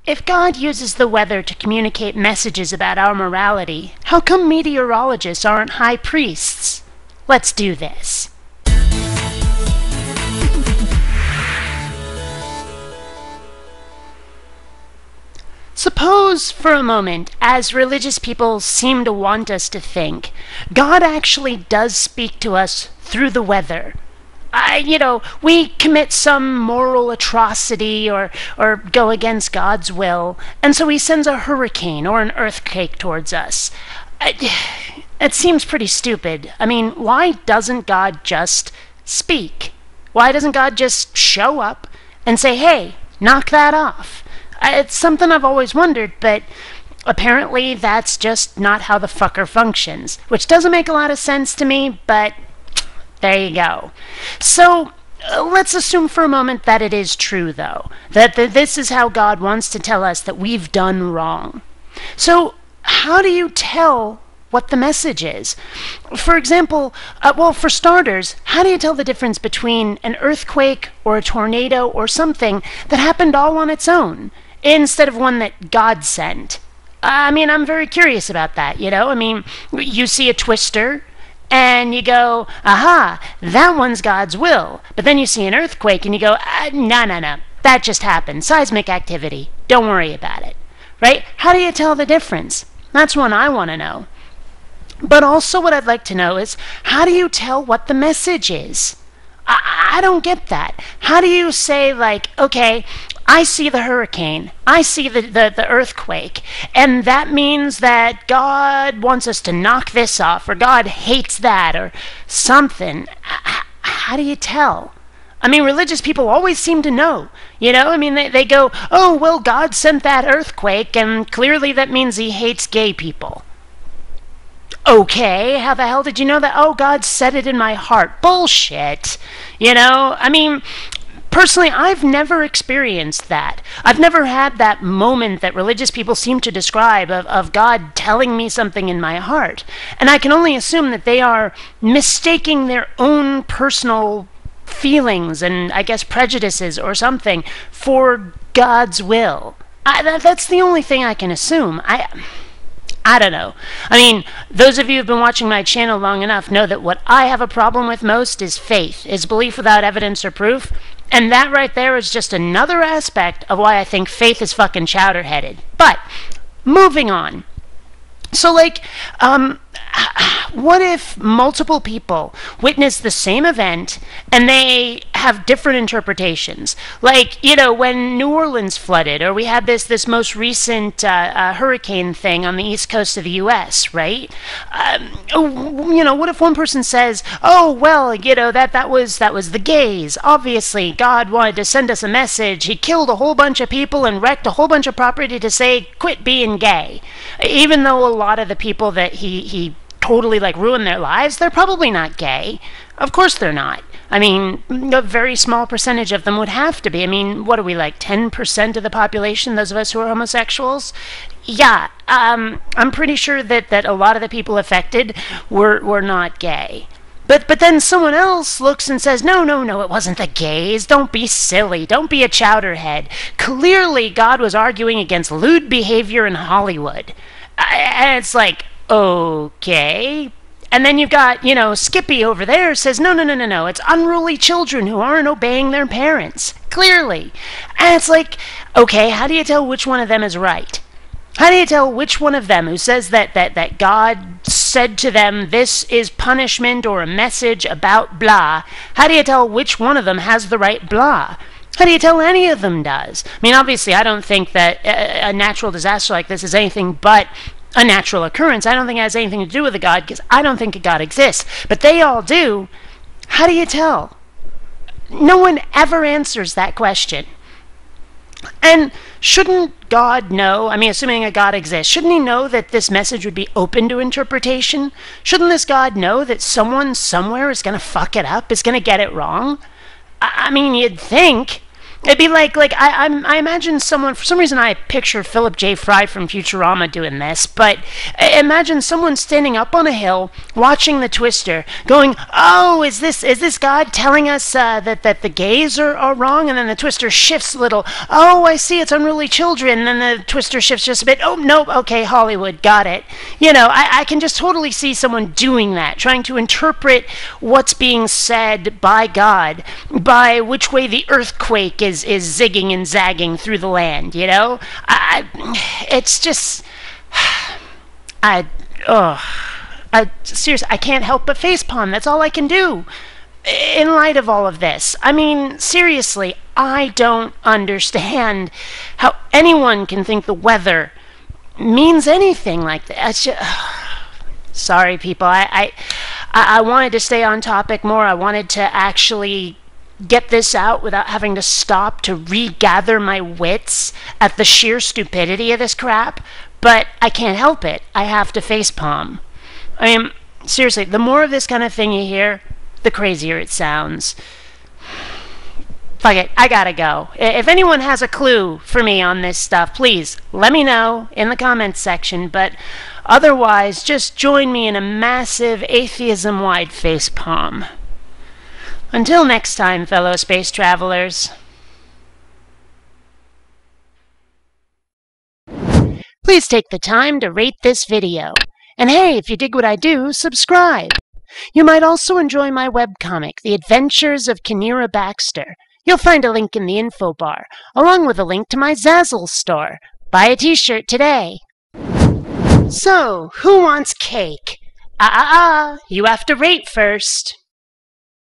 if God uses the weather to communicate messages about our morality, how come meteorologists aren't high priests? Let's do this. Suppose for a moment, as religious people seem to want us to think, God actually does speak to us through the weather. We commit some moral atrocity or go against God's will, and so he sends a hurricane or an earthquake towards us. It seems pretty stupid. I mean, why doesn't God just speak? Why doesn't God just show up and say, hey, knock that off? It's something I've always wondered, but apparently that's just not how the fucker functions, which doesn't make a lot of sense to me, but there you go. So let's assume for a moment that it is true, though, that this is how God wants to tell us that we've done wrong. So how do you tell what the message is? For example, for starters, how do you tell the difference between an earthquake or a tornado or something that happened all on its own instead of one that God sent? I mean, I'm very curious about that, I mean, you see a twister and you go, aha, that one's God's will. But then you see an earthquake and you go, no, that just happened. Seismic activity. Don't worry about it. Right? How do you tell the difference? That's one I want to know. But also what I'd like to know is, how do you tell what the message is? I don't get that. How do you say, like, okay, I see the hurricane, I see the earthquake, and that means that God wants us to knock this off, or God hates that, or something. How do you tell? I mean, religious people always seem to know, I mean, they go, oh, well, God sent that earthquake, and clearly that means he hates gay people. Okay, how the hell did you know that? Oh, God said it in my heart. Bullshit. I mean, personally, I've never experienced that. I've never had that moment that religious people seem to describe of God telling me something in my heart. And I can only assume that they are mistaking their own personal feelings and, I guess, prejudices or something for God's will. That's the only thing I can assume. I don't know. I mean, those of you who've been watching my channel long enough know that what I have a problem with most is faith, is belief without evidence or proof. And that right there is just another aspect of why I think faith is fucking chowder-headed. But, moving on. So, what if multiple people witness the same event and they have different interpretations? Like, when New Orleans flooded, or we had this most recent hurricane thing on the east coast of the U.S., right? What if one person says, oh, well, that was the gays. Obviously, God wanted to send us a message. He killed a whole bunch of people and wrecked a whole bunch of property to say, quit being gay. Even though a lot of the people that he totally ruined their lives, they're probably not gay. Of course they're not. I mean, a very small percentage of them would have to be. I mean, what are we, 10% of the population, those of us who are homosexuals? Yeah, I'm pretty sure that a lot of the people affected were not gay. But then someone else looks and says, no, it wasn't the gays. Don't be silly. Don't be a chowderhead. Clearly, God was arguing against lewd behavior in Hollywood. And it's like, okay. And then you've got, Skippy over there says, no. It's unruly children who aren't obeying their parents. Clearly. And it's like, okay, how do you tell which one of them is right? How do you tell which one of them who says that God said to them, this is punishment or a message about blah? How do you tell which one of them has the right blah? How do you tell any of them does? I mean, obviously, I don't think that a natural disaster like this is anything but a natural occurrence. I don't think it has anything to do with a God, because I don't think a God exists. But they all do. How do you tell? No one ever answers that question. And shouldn't God know, I mean, assuming a God exists, shouldn't he know that this message would be open to interpretation? Shouldn't this God know that someone somewhere is going to fuck it up, is going to get it wrong? I mean, you'd think. It'd be I imagine someone, for some reason I picture Philip J. Fry from Futurama doing this, but imagine someone standing up on a hill watching the Twister going, oh, is this God telling us that the gays are wrong? And then the Twister shifts a little. Oh, I see, it's unruly children. And then the Twister shifts just a bit. Oh, nope, okay, Hollywood, got it. I can just totally see someone doing that, trying to interpret what's being said by God, by which way the earthquake is zigging and zagging through the land, it's just, seriously, I can't help but facepalm. That's all I can do in light of all of this. I mean, seriously, I don't understand how anyone can think the weather means anything like that. It's just, sorry, people. I wanted to stay on topic more. I wanted to actually get this out without having to stop to regather my wits at the sheer stupidity of this crap, but I can't help it. I have to facepalm. I mean, seriously, the more of this kind of thing you hear, the crazier it sounds. Fuck it, I gotta go. If anyone has a clue for me on this stuff, please let me know in the comments section, but otherwise, just join me in a massive atheism-wide facepalm. Until next time, fellow space travelers. Please take the time to rate this video. And hey, if you dig what I do, subscribe. You might also enjoy my webcomic, The Adventures of Kinneara Baxter. You'll find a link in the info bar, along with a link to my Zazzle store. Buy a t-shirt today. So, who wants cake? You have to rate first.